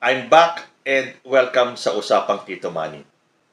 I'm back and welcome sa Usapang Tito Manny.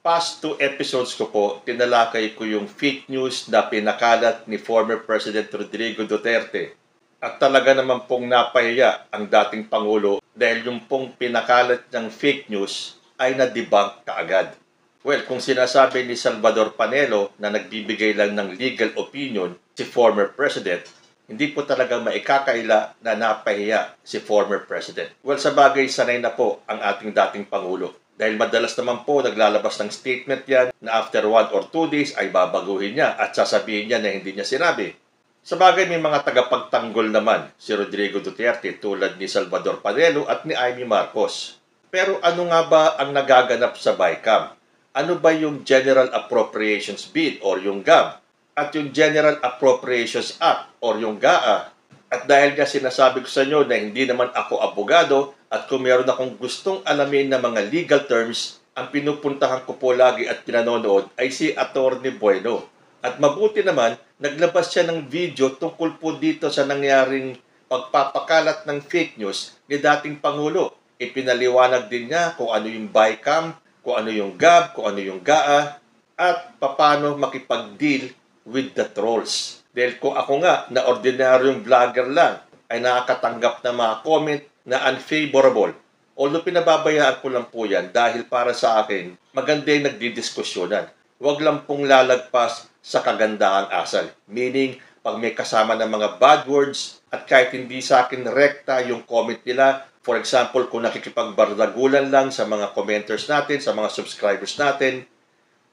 Past 2 episodes ko po, tinalakay ko yung fake news na pinakalat ni former President Rodrigo Duterte. At talaga naman pong napahiya ang dating Pangulo dahil yung pong pinakalat ng fake news ay na-debunk kaagad. Well, kung sinasabi ni Salvador Panelo na nagbibigay lang ng legal opinion si former President, hindi po talaga maikakaila na napahiya si former President. Well, sa bagay, sanay na po ang ating dating Pangulo. Dahil madalas naman po naglalabas ng statement yan na after 1 or 2 days ay babaguhin niya at sasabihin niya na hindi niya sinabi. Sa bagay, may mga tagapagtanggol naman si Rodrigo Duterte tulad ni Salvador Panelo at ni Amy Marcos. Pero ano nga ba ang nagaganap sa BICAM? Ano ba yung General Appropriations Bill or yung GAB? At yung General Appropriations Act or yung GAA? At dahil nga sinasabi ko sa inyo na hindi naman ako abogado at kung meron akong gustong alamin na mga legal terms, ang pinupuntahan ko po lagi at pinanonood ay si Atty. Bueno. At mabuti naman, naglabas siya ng video tungkol po dito sa nangyaring pagpapakalat ng fake news ni dating Pangulo. Ipinaliwanag din niya kung ano yung BICAM, kung ano yung GAB, kung ano yung GAA, at paano makipag-deal with the trolls. Dahil kung ako nga na ordinaryong vlogger lang ay nakakatanggap ng mga comment na unfavorable. Although pinababayaan ko lang po yan dahil para sa akin maganda yung nagdidiskusyonan. Huwag lang pong lalagpas sa kagandahang asal. Meaning, pag may kasama ng mga bad words at kahit hindi sa akin rekta yung comment nila, for example, kung nakikipagbardagulan lang sa mga commenters natin, sa mga subscribers natin,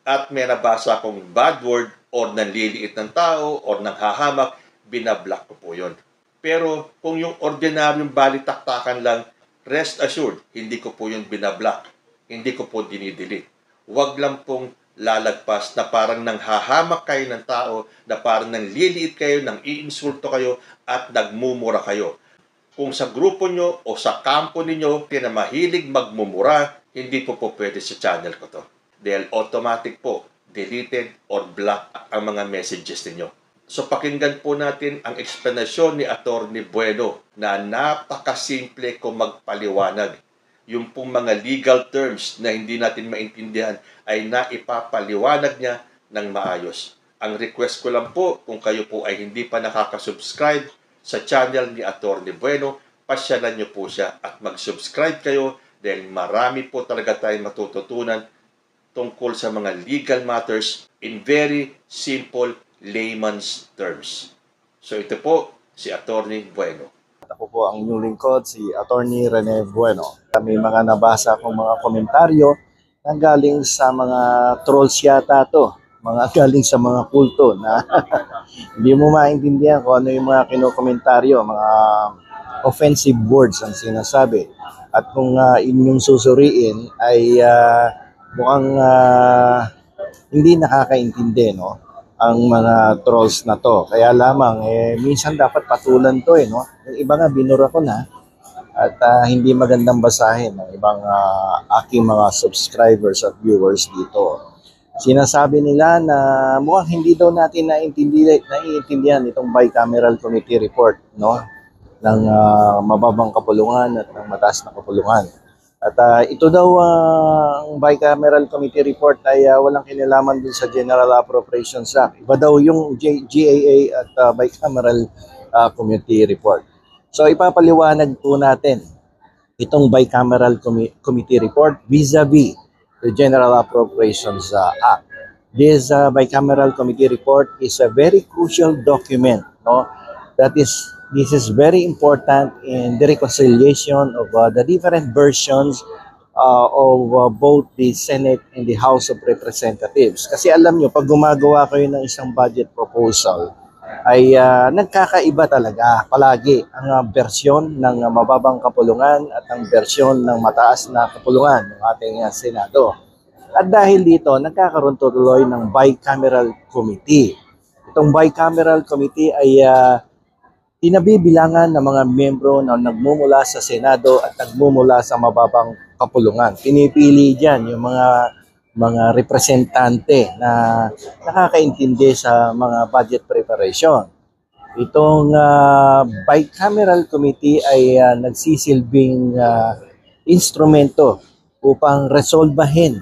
at may nabasa akong bad word or nanliliit ng tao or nanghahamak, binablock ko po yun. Pero kung yung ordinaryong balitaktakan lang, rest assured, hindi ko po yun binablock. Hindi ko po dinidelete. Huwag lang pong lalagpas na parang nanghahamak kayo ng tao, na parang nanliliit kayo, nang iinsulto kayo, at nagmumura kayo. Kung sa grupo nyo o sa kampo ninyo, na mahilig magmumura, hindi po pwede sa channel ko to. Dahil automatic po, deleted or block ang mga messages ninyo. So pakinggan po natin ang eksplanasyon ni Atty. Bueno na napakasimple kung magpaliwanag. Yung pong mga legal terms na hindi natin maintindihan ay naipapaliwanag niya ng maayos. Ang request ko lang po, kung kayo po ay hindi pa nakakasubscribe sa channel ni Atty. Bueno, pasyalan niyo po siya at mag-subscribe kayo dahil marami po talaga tayong matututunan tungkol sa mga legal matters in very simple layman's terms. So ito po si Atty. Bueno. Ako po ang inyong lingkod, si Atty. Rene Bueno. May mga nabasa akong mga komentaryo na galing sa mga trolls yata to. Mga galing sa mga kulto na hindi mo maintindihan kung ano yung mga kinokomentaryo, mga offensive words ang sinasabi. At kung inyong susuriin ay mukhang hindi nakakaintindi, no? Ang mga trolls na to. Kaya lamang, minsan dapat patulan to, no? Yung iba nga, binura ko na. At hindi magandang basahin ng ibang aking mga subscribers at viewers dito. Sinasabi nila na mukhang hindi daw natin naiintindihan itong bicameral committee report, no? Ng mababang kapulungan at ng mataas na kapulungan. At ito daw ang bicameral committee report ay walang kinalaman dun sa General Appropriations Act. Iba daw yung GAA at bicameral committee report. So ipapaliwanag po natin itong bicameral committee report vis-a-vis the General Appropriations Act. This bicameral committee report is a very crucial document, no? This is very important in the reconciliation of the different versions of both the Senate and the House of Representatives. Kasi alam nyo, pag gumagawa kayo ng isang budget proposal, ay nagkakaiba talaga palagi ang bersyon ng mababang kapulungan at ang bersyon ng mataas na kapulungan ng ating Senado. At dahil dito, nagkakaroon tuloy ng bicameral committee. Itong bicameral committee ay tinabibilangan ng mga miyembro na nagmumula sa Senado at nagmumula sa mababang kapulungan. Pinipili diyan yung mga representante na nakakaintindi sa mga budget preparation. Itong bicameral committee ay nagsisilbing instrumento upang resolbahin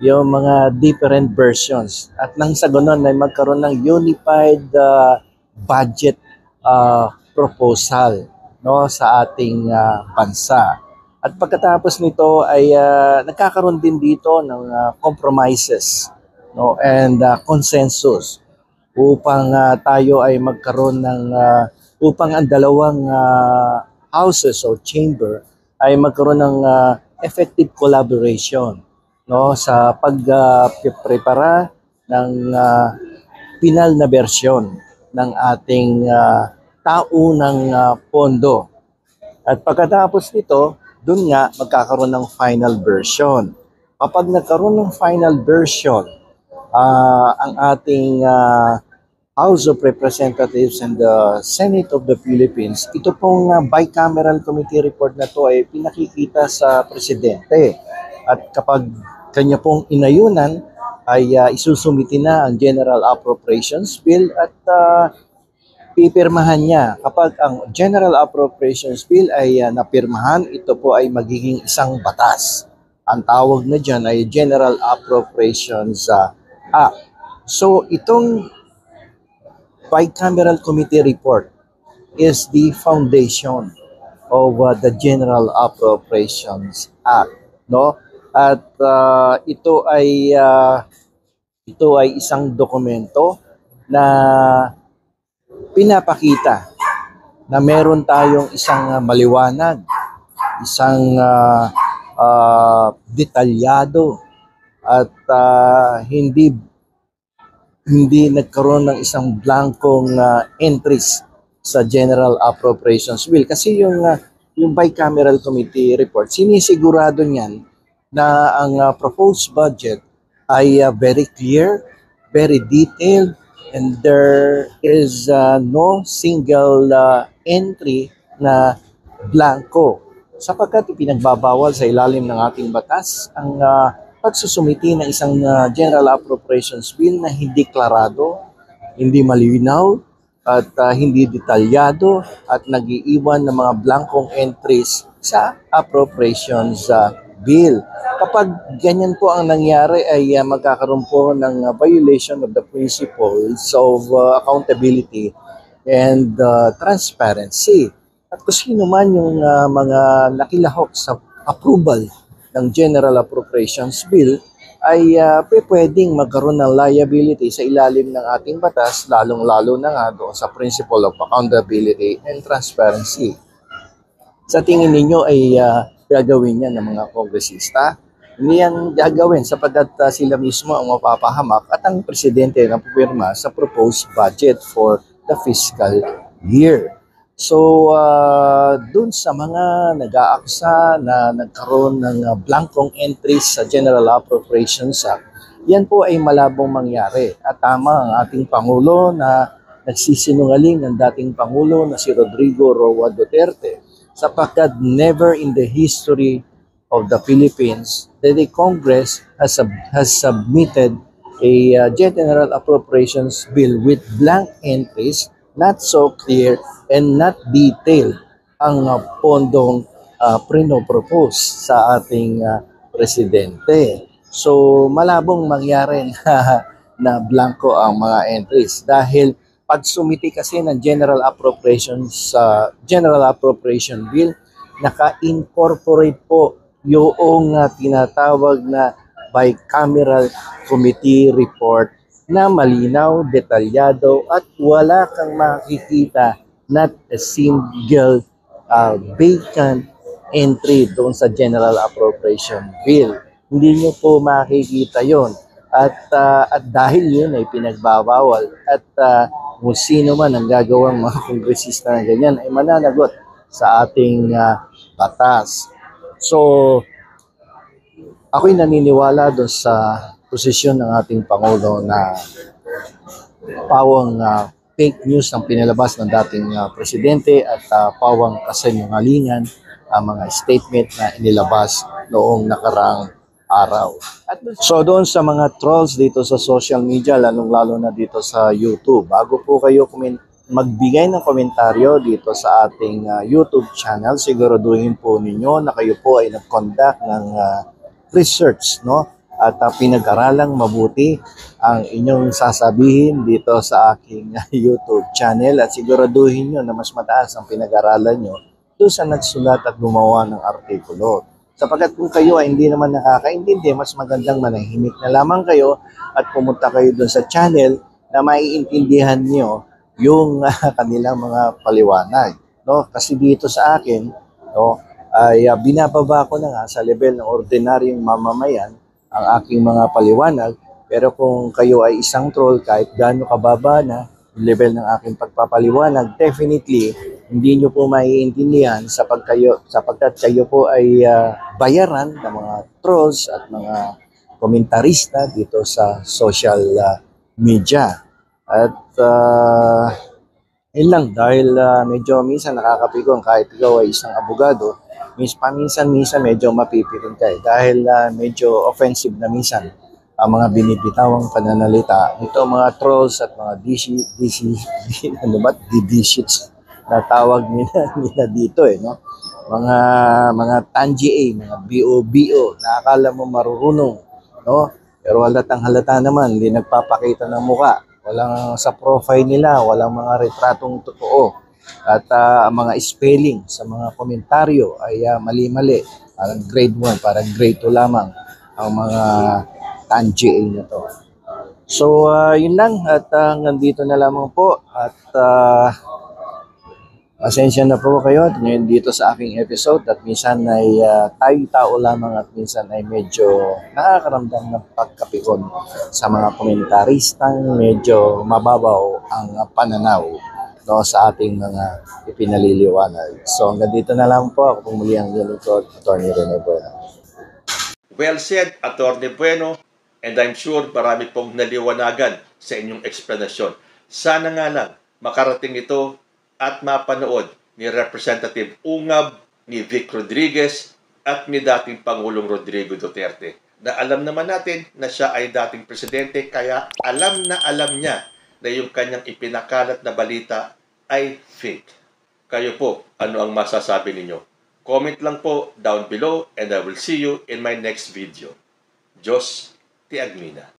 yung mga different versions. At nang sa ganun ay magkaroon ng unified budget proposal, no, sa ating bansa. At pagkatapos nito ay nagkakaroon din dito ng compromises, no, and consensus upang tayo ay magkaroon ng upang ang dalawang houses or chamber ay magkaroon ng effective collaboration, no, sa pagprepara ng final na bersyon ng ating taunang pondo. At pagkatapos nito, dun nga magkakaroon ng final version. Kapag nagkaroon ng final version, ang ating House of Representatives and the Senate of the Philippines, ito pong bicameral committee report na to ay pinakikita sa presidente. At kapag kanya pong inayunan, ay isusumiti na ang General Appropriations Bill at pipirmahan niya. Kapag ang General Appropriations Bill ay napirmahan, ito po ay magiging isang batas. Ang tawag na dyan ay General Appropriations Act. So itong bicameral committee report is the foundation of the General Appropriations Act, no? At ito ay isang dokumento na pinapakita na meron tayong isang maliwanag, isang detalyado at hindi nagkaroon ng isang blankong entries sa General Appropriations Bill. Kasi yung bicameral committee report, sinisigurado niyan na ang proposed budget ay very clear, very detailed, and there is no single entry na blanco. Sapagkat ipinagbabawal sa ilalim ng ating batas ang pagsusumiti ng isang General Appropriations Bill na hindi klarado, hindi malinaw, at hindi detalyado at nag-iiwan ng mga blankong entries sa Appropriations Bill. Kapag ganyan po ang nangyari ay magkakaroon po ng violation of the principles of accountability and transparency. At kung sino man yung mga nakilahok sa approval ng General Appropriations Bill ay pwedeng magkaroon ng liability sa ilalim ng ating batas, lalong-lalo na nga doon sa principle of accountability and transparency. Sa tingin ninyo ay gagawin yan ng mga kongresista? Hindi yan gagawin sapagkat sila mismo ang mapapahamak at ang presidente na pupirma sa proposed budget for the fiscal year. So, dun sa mga nag-aaksa na nagkaroon ng blankong entries sa General Appropriations Act, yan po ay malabong mangyari. At tama ang ating Pangulo na nagsisinungaling ang dating Pangulo na si Rodrigo Roa Duterte sapagkat never in the history of the Philippines that the Congress has submitted a General Appropriations Bill with blank entries, not so clear and not detailed ang pondong pinopropose sa ating presidente. So malabong mangyari na blanco ang mga entries dahil pag sumiti kasi ng General Appropriation Bill, naka-incorporate po yung tinatawag na bicameral committee report na malinaw, detalyado at wala kang makikita, not a single vacant entry doon sa General Appropriation Bill. Hindi nyo po makikita yon. At dahil yun ay pinagbabawal at kung sino man ang gagawang mga kongresista na ganyan ay mananagot sa ating batas. So, ako'y naniniwala doon sa posisyon ng ating Pangulo na pawang fake news ang pinalabas ng dating presidente at pawang kasinungalingan ang mga statement na inilabas noong nakaraang araw. At so doon sa mga trolls dito sa social media, lalong-lalo na dito sa YouTube, bago po kayo magbigay ng komentaryo dito sa ating YouTube channel. Siguraduhin po ninyo na kayo po ay nag-conduct ng research, no? At pinag-aralang mabuti ang inyong sasabihin dito sa aking YouTube channel at siguraduhin nyo na mas mataas ang pinag-aralan nyo doon sa nagsulat at gumawa ng artikulo. Sapagkat kung kayo ay hindi naman nakakaintindi, mas magandang manahimik na lamang kayo at pumunta kayo doon sa channel na maiintindihan nyo yung kanilang mga paliwanag. No? Kasi dito sa akin, no, ay binababa ko na nga sa level ng ordinaryong mamamayan ang aking mga paliwanag. Pero kung kayo ay isang troll, kahit gaano kababa na yung level ng aking pagpapaliwanag, definitely hindi nyo po maiintindihan sapagkat kayo po ay bayaran ng mga trolls at mga komentarista dito sa social media. At yun lang, dahil medyo minsan nakakapigong kahit ikaw ay isang abogado, paminsan-minsan medyo mapipiling ka dahil medyo offensive na minsan ang mga binibitawang pananalita nito mga trolls at mga DD-shits na tawag nila dito no? Mga tangi mga BO, na akala mo marurunong, no? Pero halata naman, hindi nagpapakita ng muka. Walang sa profile nila, walang mga retratong totoo. At ang mga spelling sa mga komentaryo ay mali-mali. Parang grade 1, parang grade 2 lamang ang mga tangi na to. So, yun lang. At hanggang dito na lamang po. At pasensya na po kayo at ngayon dito sa aking episode at minsan ay tayong tao lamang at minsan ay medyo nakakaramdam ng pagkapikon sa mga komentaristang medyo mababaw ang pananaw, no, sa ating mga ipinaliliwanag. So hanggang dito na lang po. Ako muli ang lingkod, Atty. Rene Bueno. Well said, Atty. Bueno, and I'm sure marami pong naliwanagan sa inyong eksplanasyon. Sana nga lang makarating ito at mapanood ni Representative Ungab, ni Vic Rodriguez, at ni dating Pangulong Rodrigo Duterte. Na alam naman natin na siya ay dating presidente, kaya alam niya na yung kanyang ipinakalat na balita ay fake. Kayo po, ano ang masasabi ninyo? Comment lang po down below and I will see you in my next video. Diyos ti Agmina.